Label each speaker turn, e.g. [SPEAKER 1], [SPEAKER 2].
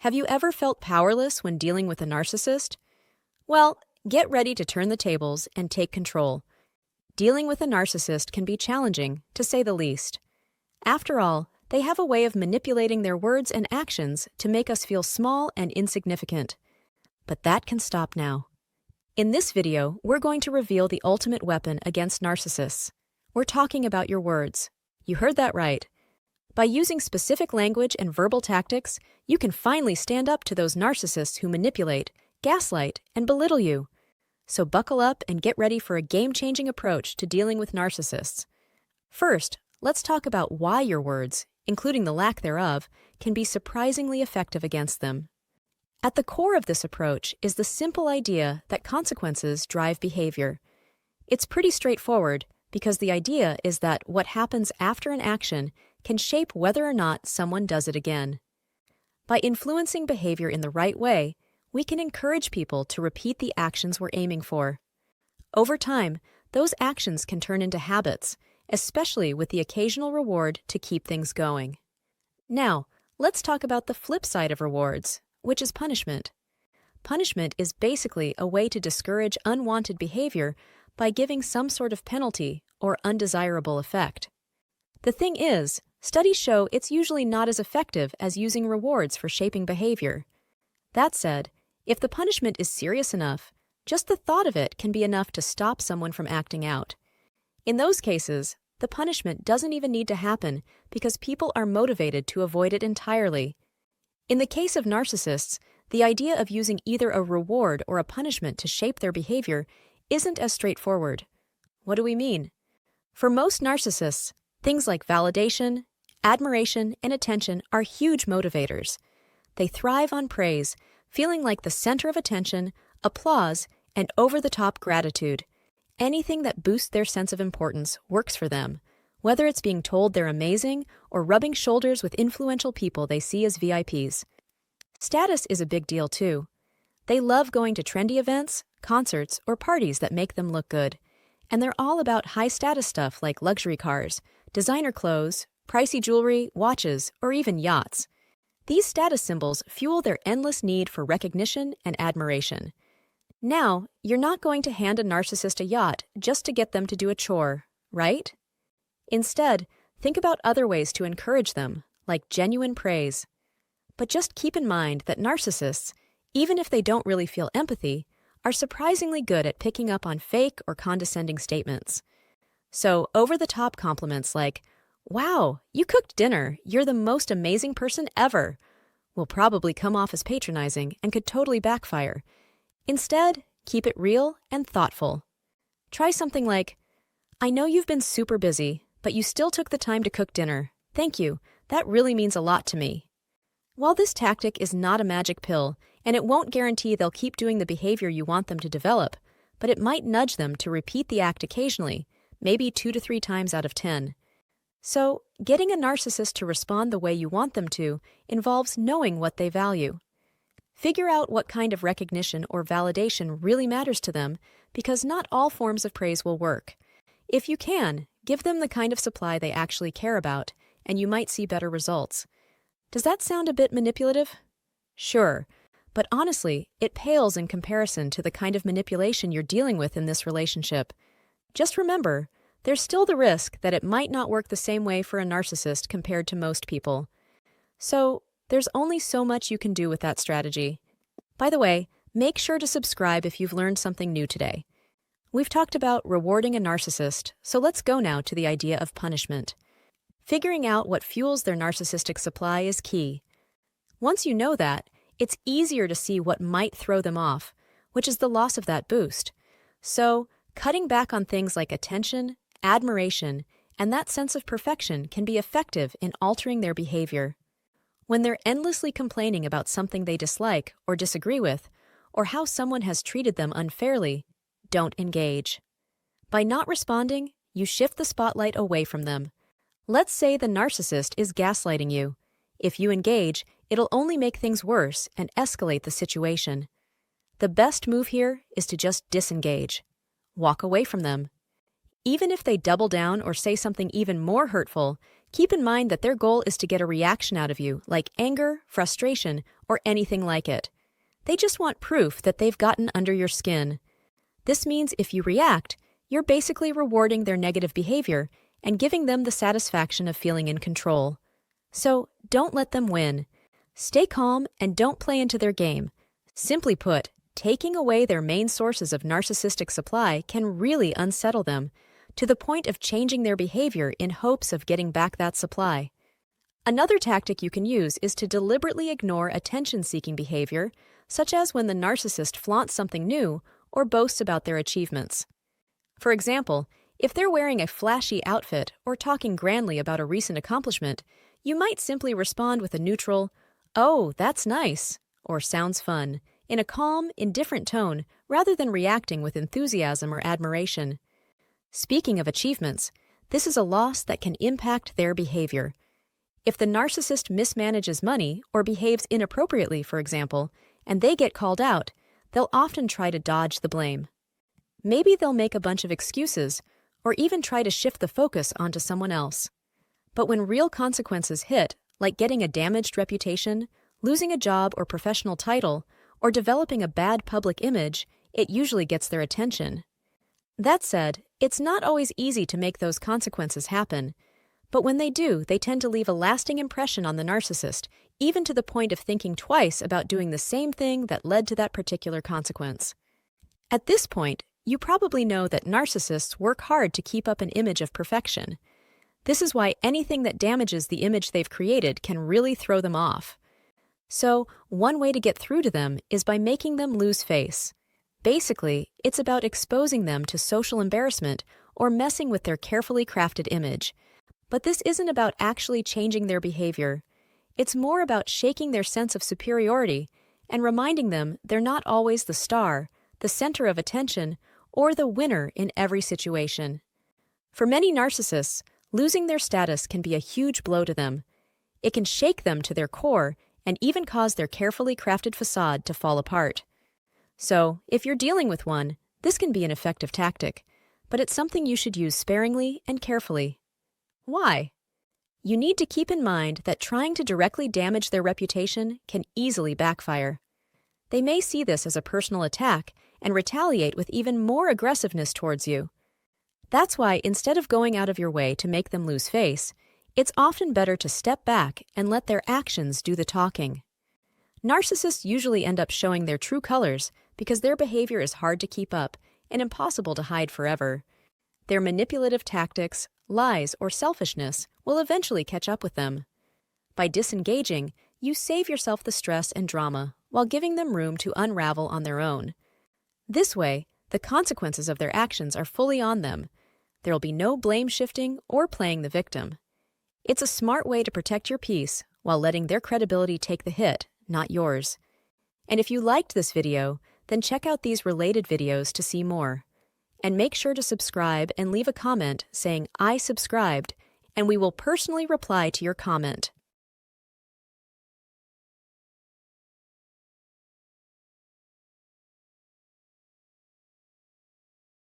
[SPEAKER 1] Have you ever felt powerless when dealing with a narcissist? Well, get ready to turn the tables and take control. Dealing with a narcissist can be challenging, to say the least. After all, they have a way of manipulating their words and actions to make us feel small and insignificant. But that can stop now. In this video, we're going to reveal the ultimate weapon against narcissists. We're talking about your words. You heard that right. By using specific language and verbal tactics, you can finally stand up to those narcissists who manipulate, gaslight, and belittle you. So buckle up and get ready for a game-changing approach to dealing with narcissists. First, let's talk about why your words, including the lack thereof, can be surprisingly effective against them. At the core of this approach is the simple idea that consequences drive behavior. It's pretty straightforward because the idea is that what happens after an action can shape whether or not someone does it again. By influencing behavior in the right way, we can encourage people to repeat the actions we're aiming for. Over time, those actions can turn into habits, especially with the occasional reward to keep things going. Now, let's talk about the flip side of rewards, which is punishment. Punishment is basically a way to discourage unwanted behavior by giving some sort of penalty or undesirable effect. The thing is, studies show it's usually not as effective as using rewards for shaping behavior. That said, if the punishment is serious enough, just the thought of it can be enough to stop someone from acting out. In those cases, the punishment doesn't even need to happen because people are motivated to avoid it entirely. In the case of narcissists, the idea of using either a reward or a punishment to shape their behavior isn't as straightforward. What do we mean? For most narcissists, things like validation, admiration, and attention are huge motivators. They thrive on praise, feeling like the center of attention, applause, and over-the-top gratitude. Anything that boosts their sense of importance works for them, whether it's being told they're amazing or rubbing shoulders with influential people they see as VIPs. Status is a big deal too. They love going to trendy events, concerts, or parties that make them look good. And they're all about high-status stuff like luxury cars, designer clothes, pricey jewelry, watches, or even yachts. These status symbols fuel their endless need for recognition and admiration. Now, you're not going to hand a narcissist a yacht just to get them to do a chore, right? Instead, think about other ways to encourage them, like genuine praise. But just keep in mind that narcissists, even if they don't really feel empathy, are surprisingly good at picking up on fake or condescending statements. So, over-the-top compliments like, "Wow, you cooked dinner, you're the most amazing person ever," will probably come off as patronizing and could totally backfire. Instead, keep it real and thoughtful. Try something like, "I know you've been super busy, but you still took the time to cook dinner. Thank you, that really means a lot to me." While this tactic is not a magic pill, and it won't guarantee they'll keep doing the behavior you want them to develop, but it might nudge them to repeat the act occasionally, maybe 2 to 3 times out of 10. So, getting a narcissist to respond the way you want them to involves knowing what they value. Figure out what kind of recognition or validation really matters to them, because not all forms of praise will work. If you can, give them the kind of supply they actually care about, and you might see better results. Does that sound a bit manipulative? Sure, but honestly, it pales in comparison to the kind of manipulation you're dealing with in this relationship. Just remember, there's still the risk that it might not work the same way for a narcissist compared to most people. So, there's only so much you can do with that strategy. By the way, make sure to subscribe if you've learned something new today. We've talked about rewarding a narcissist, so let's go now to the idea of punishment. Figuring out what fuels their narcissistic supply is key. Once you know that, it's easier to see what might throw them off, which is the loss of that boost. So, cutting back on things like attention, admiration, and that sense of perfection can be effective in altering their behavior. When they're endlessly complaining about something they dislike or disagree with, or how someone has treated them unfairly, don't engage. By not responding, you shift the spotlight away from them. Let's say the narcissist is gaslighting you. If you engage, it'll only make things worse and escalate the situation. The best move here is to just disengage. Walk away from them. Even if they double down or say something even more hurtful, Keep in mind that their goal is to get a reaction out of you, like anger, frustration, or anything like it. They just want proof that they've gotten under your skin. This means if you react, you're basically rewarding their negative behavior and giving them the satisfaction of feeling in control. So don't let them win. Stay calm and don't play into their game. Simply put, taking away their main sources of narcissistic supply can really unsettle them, to the point of changing their behavior in hopes of getting back that supply. Another tactic you can use is to deliberately ignore attention-seeking behavior, such as when the narcissist flaunts something new or boasts about their achievements. For example, if they're wearing a flashy outfit or talking grandly about a recent accomplishment, you might simply respond with a neutral, "Oh, that's nice," or "sounds fun," in a calm, indifferent tone rather than reacting with enthusiasm or admiration. Speaking of achievements, this is a loss that can impact their behavior. If the narcissist mismanages money or behaves inappropriately, for example, and they get called out, they'll often try to dodge the blame. Maybe they'll make a bunch of excuses or even try to shift the focus onto someone else. But when real consequences hit, like getting a damaged reputation, losing a job or professional title, or developing a bad public image, it usually gets their attention. That said, it's not always easy to make those consequences happen. But when they do, they tend to leave a lasting impression on the narcissist, even to the point of thinking twice about doing the same thing that led to that particular consequence. At this point, you probably know that narcissists work hard to keep up an image of perfection. This is why anything that damages the image they've created can really throw them off. So, one way to get through to them is by making them lose face. Basically, it's about exposing them to social embarrassment or messing with their carefully crafted image. But this isn't about actually changing their behavior. It's more about shaking their sense of superiority and reminding them they're not always the star, the center of attention, or the winner in every situation. For many narcissists, losing their status can be a huge blow to them. It can shake them to their core and even cause their carefully crafted facade to fall apart. So, if you're dealing with one, this can be an effective tactic, but it's something you should use sparingly and carefully. Why? You need to keep in mind that trying to directly damage their reputation can easily backfire. They may see this as a personal attack and retaliate with even more aggressiveness towards you. That's why instead of going out of your way to make them lose face, it's often better to step back and let their actions do the talking. Narcissists usually end up showing their true colors because their behavior is hard to keep up and impossible to hide forever. Their manipulative tactics, lies, or selfishness will eventually catch up with them. By disengaging, you save yourself the stress and drama while giving them room to unravel on their own. This way, the consequences of their actions are fully on them. There'll be no blame shifting or playing the victim. It's a smart way to protect your peace while letting their credibility take the hit, not yours. And if you liked this video, then check out these related videos to see more. And make sure to subscribe and leave a comment saying "I subscribed," and we will personally reply to your comment.